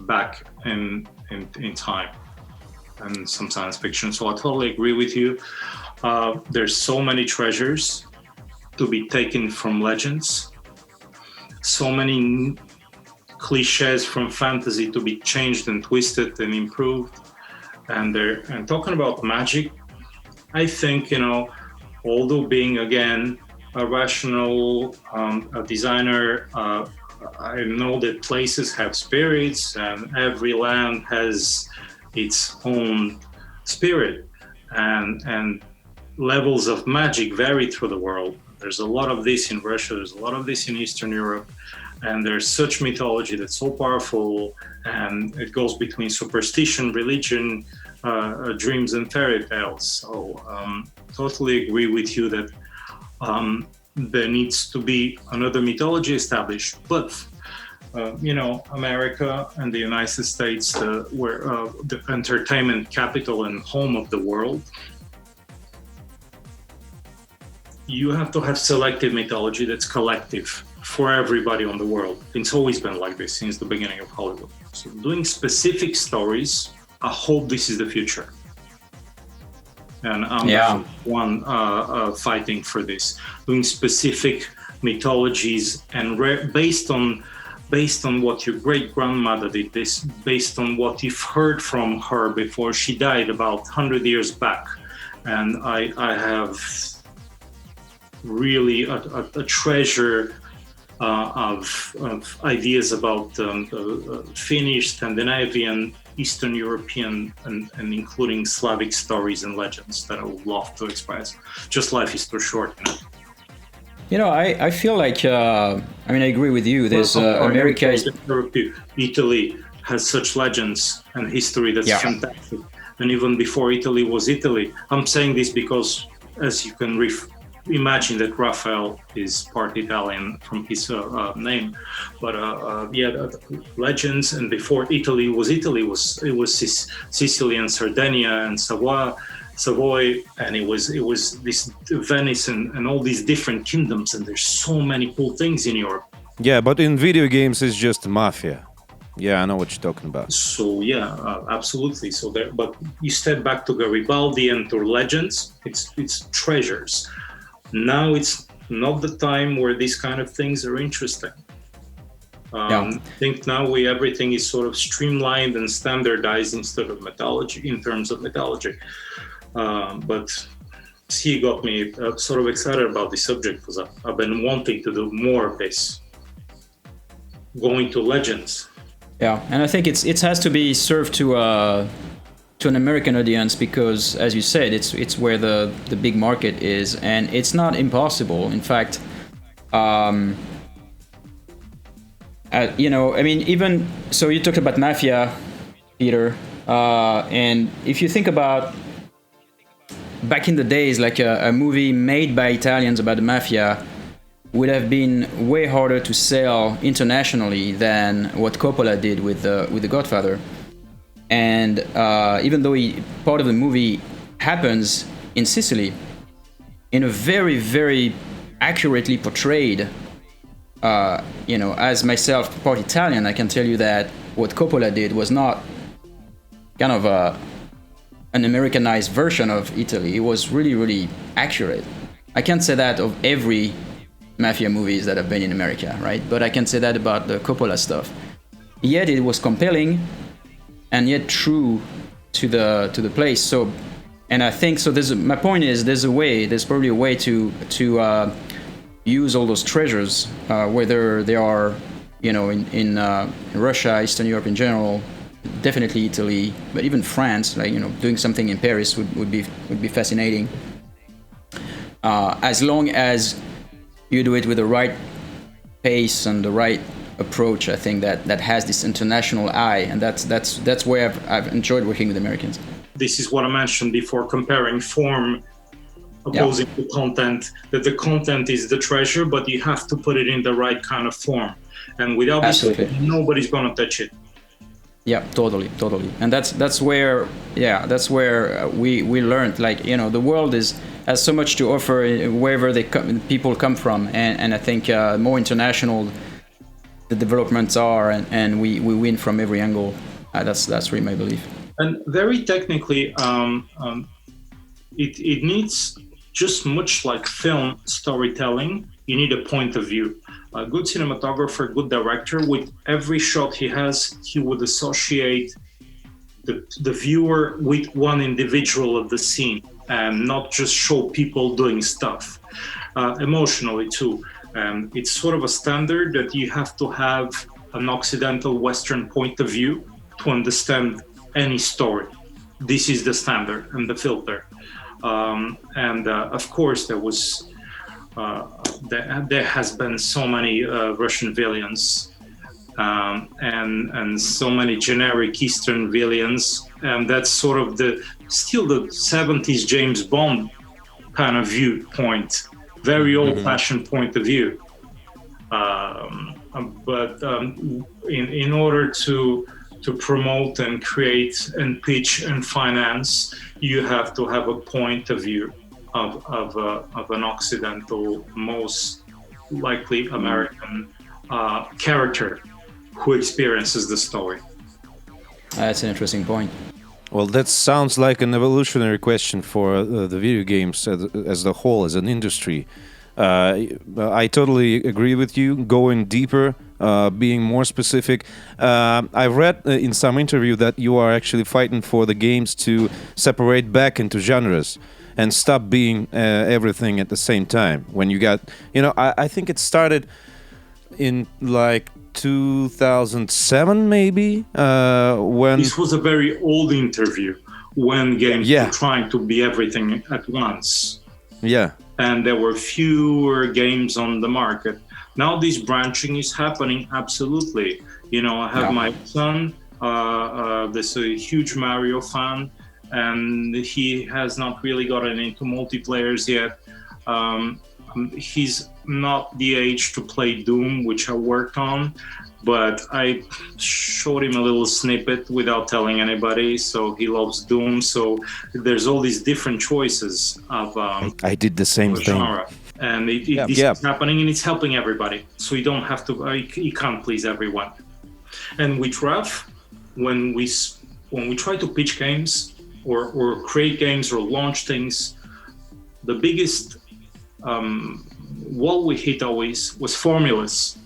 back in time, and some science fiction. So I totally agree with you. There's so many treasures to be taken from legends, so many cliches from fantasy to be changed and twisted and improved. And talking about magic, I think, although being again a rational a designer, I know that places have spirits and every land has its own spirit, and levels of magic vary through the world. There's a lot of this in Russia, there's a lot of this in Eastern Europe, and there's such mythology that's so powerful, and it goes between superstition, religion, dreams and fairy tales. So totally agree with you that there needs to be another mythology established. But America and the United States, were the entertainment capital and home of the world, you have to have selective mythology that's collective for everybody on the world. It's always been like this since the beginning of Hollywood. So doing specific stories, I hope this is the future. And I'm the one fighting for this. Doing specific mythologies and based on what your great grandmother did, this based on what you've heard from her before she died about 100 years back. And I have really a treasure of ideas about Finnish, Scandinavian, Eastern European, and including Slavic stories and legends that I would love to express. Just life is too short, you know. You know, I feel like I mean, I agree with you. There's America is Italy has such legends and history that's Yeah. fantastic. And even before Italy was Italy, I'm saying this because, as you can imagine, that Raphael is part Italian from his name. But legends, and before Italy was Italy, it was Sicily and Sardinia and Savoy, and it was this Venice and all these different kingdoms, and there's so many cool things in Europe. Yeah, but in video games, it's just mafia. Yeah, I know what you're talking about. So yeah, absolutely. So there, but you step back to Garibaldi and to legends, it's treasures. Now it's not the time where these kind of things are interesting. I think now everything is sort of streamlined and standardized instead of mythology, in terms of mythology. But he got me sort of excited about this subject because I've been wanting to do more of this, going to legends. Yeah, and I think it has to be served to an American audience because, as you said, it's where the big market is, and it's not impossible. In fact, you know, I mean, even so, you talked about mafia, Peter, and if you think about back in the days, like a movie made by Italians about the mafia would have been way harder to sell internationally than what Coppola did with The Godfather. And even though part of the movie happens in Sicily, in a very, very accurately portrayed, you know, as myself, part Italian, I can tell you that what Coppola did was not kind of an Americanized version of Italy. It was really, really accurate. I can't say that of every mafia movies that have been in America, right? But I can say that about the Coppola stuff. Yet it was compelling, and yet true to the place. So, and I think so. My point is, there's probably a way to use all those treasures, whether they are, you know, in Russia, Eastern Europe in general, definitely Italy, but even France. Like, you know, doing something in Paris would be fascinating, as long as you do it with the right pace and the right approach. I think that has this international eye, and that's where I've enjoyed working with Americans. This is what I mentioned before, comparing form opposing to content, that the content is the treasure, but you have to put it in the right kind of form. And without this, nobody's going to touch it. Yeah, totally. And that's where we learned, like, you know, the world has so much to offer wherever people come from, and I think more international the developments are, and we win from every angle. That's really my belief. And very technically, it needs, just much like film storytelling, you need a point of view. A good cinematographer, good director, with every shot he has, he would associate the viewer with one individual of the scene, and not just show people doing stuff. Emotionally too. It's sort of a standard that you have to have an Occidental Western point of view to understand any story. This is the standard and the filter. Of course, there has been so many Russian villains and so many generic Eastern villains, and that's sort of still the 70s James Bond kind of viewpoint, very old-fashioned point of view. But in order to promote and create and pitch and finance, you have to have a point of view of an Occidental, most likely American character who experiences the story. That's an interesting point. Well, that sounds like an evolutionary question for the video games as the whole, as an industry. I totally agree with you. Going deeper, being more specific. I read in some interview that you are actually fighting for the games to separate back into genres and stop being everything at the same time. When you got, I think it started in like 2007 maybe, when This was a very old interview when games Yeah. were trying to be everything at once. yeah. And there were fewer games on the market. Now this branching is happening absolutely. You know, I have my son, this a huge Mario fan, and he has not really gotten into multiplayers yet. He's not the age to play Doom, which I worked on, but I showed him a little snippet without telling anybody, so he loves Doom. So there's all these different choices of I did the same thing. genre, and this is happening, and it's helping everybody. So you don't have to, you can't please everyone. And with Raph, when we try to pitch games or create games or launch things, the biggest wall we hit always was formulas.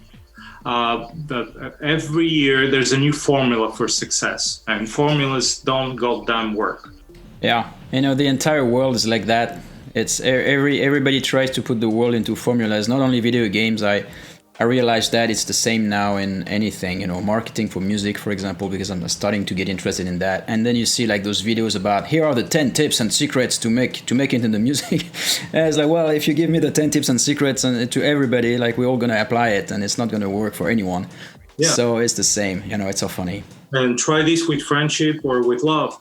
That every year there's a new formula for success, and formulas don't goddamn work. Yeah, you know, the entire world is like that. It's everybody tries to put the world into formulas. Not only video games. I realized that it's the same now in anything, you know, marketing for music, for example, because I'm starting to get interested in that. And then you see like those videos about here are the 10 tips and secrets to make it in the music. And it's like, well, if you give me the 10 tips and secrets and to everybody, like we're all gonna apply it, and it's not gonna work for anyone. Yeah. So it's the same, you know. It's so funny. And try this with friendship or with love.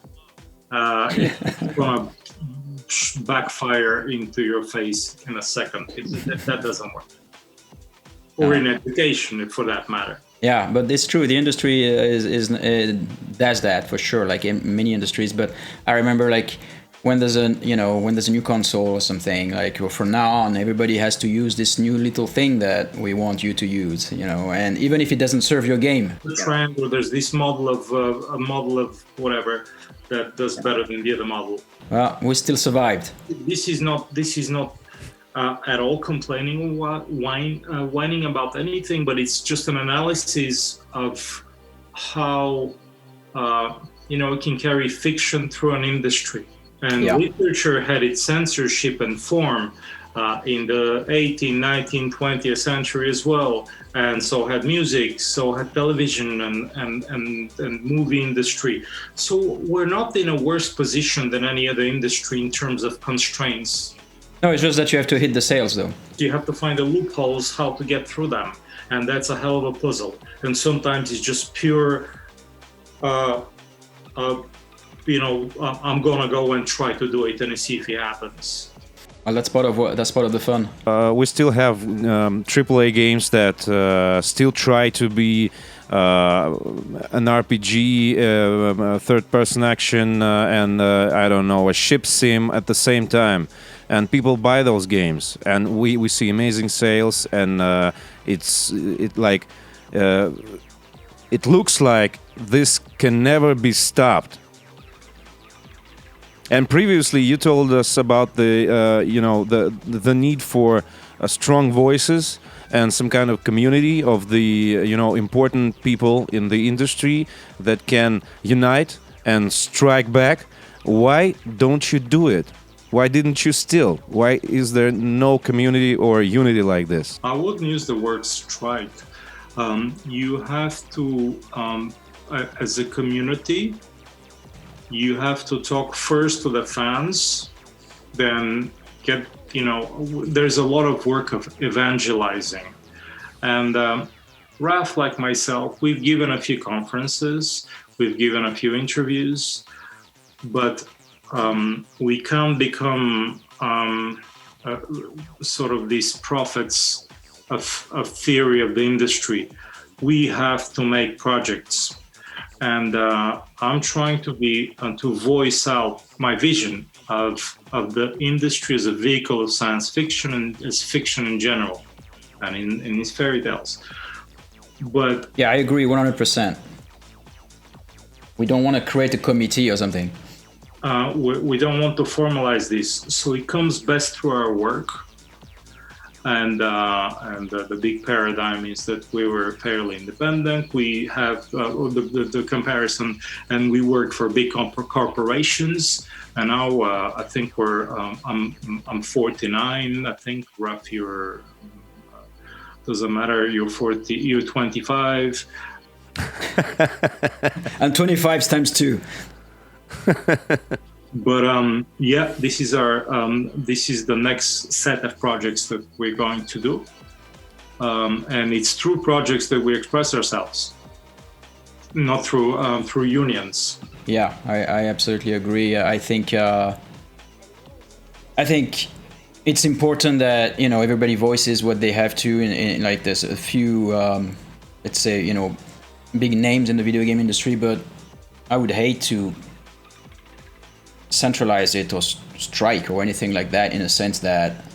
It's gonna backfire into your face in a second. That doesn't work. Or in education, for that matter. Yeah, but it's true. The industry does that for sure, like in many industries. But I remember, like when there's a new console or something, like from now on, everybody has to use this new little thing that we want you to use, you know. And even if it doesn't serve your game, the trend, or there's this model of whatever that does better than the other model. Well, we still survived. This is not. At all complaining or whining about anything, but it's just an analysis of how it can carry fiction through an industry. And literature had its censorship and form in the 18th, 19th, 20th century as well, and so had music, so had television and movie industry. So we're not in a worse position than any other industry in terms of constraints. No, it's just that you have to hit the sales, though. You have to find the loopholes, how to get through them. And that's a hell of a puzzle. And sometimes it's just pure, I'm going to go and try to do it and see if it happens. Well, that's part of the fun. We still have AAA games that still try to be an RPG, third-person action, and I don't know, a ship sim at the same time. And people buy those games, and we see amazing sales, and it looks like this can never be stopped. And previously, you told us about the need for strong voices and some kind of community of the important people in the industry that can unite and strike back. Why don't you do it? Why didn't you still? Why is there no community or unity like this? I wouldn't use the word strike. You have to, as a community, you have to talk first to the fans, then there's a lot of work of evangelizing. And Raph, like myself, we've given a few conferences, we've given a few interviews, but we can't become sort of these prophets of theory of the industry. We have to make projects, and I'm trying to voice out my vision of the industry as a vehicle of science fiction and as fiction in general, and in these fairy tales. But yeah, I agree 100%. We don't want to create a committee or something. We don't want to formalize this, so it comes best through our work. And the big paradigm is that we were fairly independent. We have the comparison, and we work for big corporations. And now I think I'm 49. I think Raph, you're Doesn't matter, you're 40, you're 25. And 25 times 2. But yeah, this is the next set of projects that we're going to do. And it's through projects that we express ourselves, not through unions. Yeah, I absolutely agree. I think it's important that everybody voices what they have to. In like there's a few, let's say big names in the video game industry, but I would hate to centralize it or strike or anything like that, in a sense that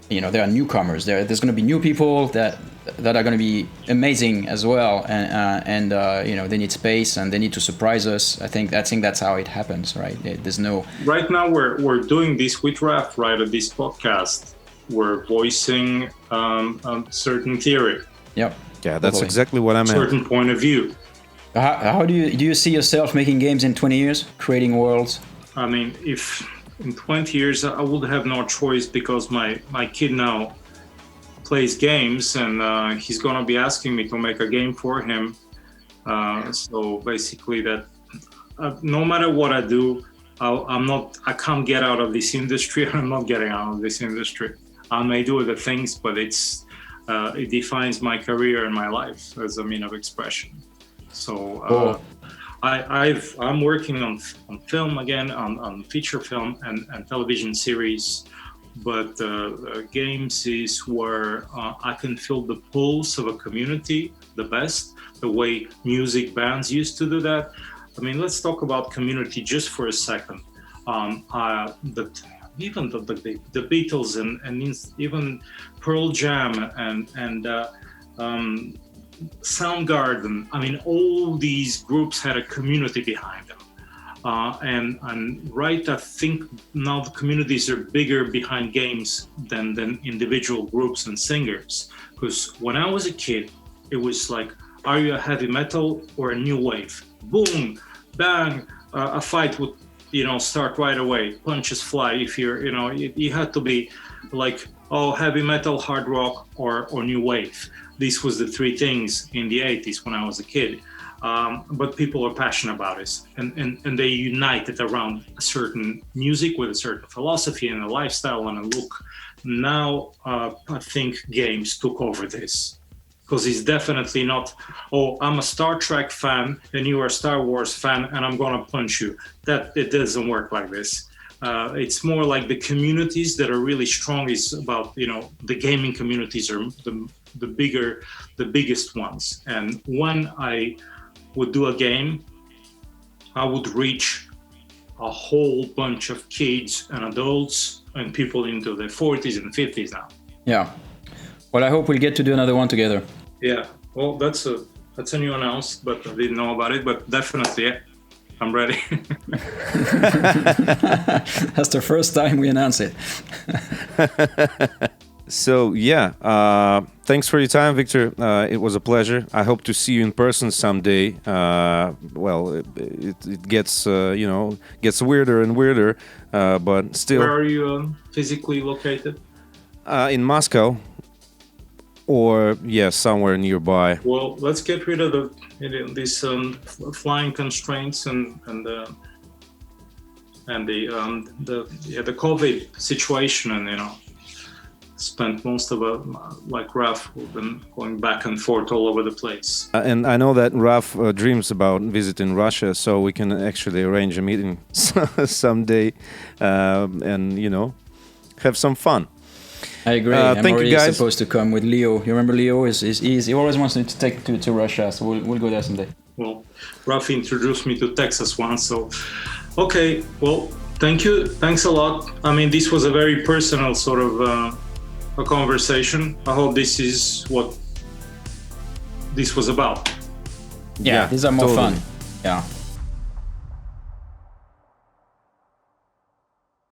there are newcomers. There's going to be new people that are going to be amazing as well, and they need space and they need to surprise us. I think that's how it happens, right? There's no. Right now we're doing this with Raph, right? At this podcast, we're voicing a certain theory. Yep. Yeah, that's exactly what I meant. Certain point of view. How do you see yourself making games in 20 years, creating worlds? I mean, if in 20 years I would have no choice, because my kid now plays games, and he's gonna be asking me to make a game for him. So basically, that no matter what I do, I can't get out of this industry. I'm not getting out of this industry. I may do other things, but it defines my career and my life as a mean of expression. So I'm working on film again, on feature film and television series. But games is where I can feel the pulse of a community the best, the way music bands used to do that. I mean, let's talk about community just for a second. Even the Beatles and even Pearl Jam and Soundgarden, I mean, all these groups had a community behind them. And right, I think now the communities are bigger behind games than individual groups and singers. Because when I was a kid, it was like, are you a heavy metal or a new wave? Boom, bang, a fight would start right away. Punches fly. If you're, you had to be like, oh, heavy metal, hard rock, or new wave. These was the three things in the 80s when I was a kid. But people are passionate about it, and they united around a certain music with a certain philosophy and a lifestyle and a look. Now, I think games took over this, because it's definitely not, oh, I'm a Star Trek fan and you are a Star Wars fan and I'm gonna punch you. That it doesn't work like this. It's more like the communities that are really strong is about, the gaming communities are the biggest ones. And when I would do a game, I would reach a whole bunch of kids and adults and people into their 40s and 50s now. Yeah. Well, I hope we'll get to do another one together. Yeah. Well, that's a new announcement, but I didn't know about it. But definitely, yeah, I'm ready. That's the first time we announce it. So yeah, thanks for your time, Victor. It was a pleasure. I hope to see you in person someday. Well, it gets gets weirder and weirder, but still. Where are you physically located? In Moscow, or somewhere nearby. Well, let's get rid of these flying constraints and the COVID situation, and spent most of it, like Raph, we've been going back and forth all over the place. And I know that Raph dreams about visiting Russia, so we can actually arrange a meeting someday, and have some fun. I agree. I'm thank already you guys. supposed to come with Leo. You remember Leo? He always wants me to take to Russia, so we'll go there someday. Well, Raph introduced me to Texas once, so okay. Well, thank you. Thanks a lot. I mean, this was a very personal sort of a conversation. I hope this is what this was about. Yeah, these are more totally fun. Yeah.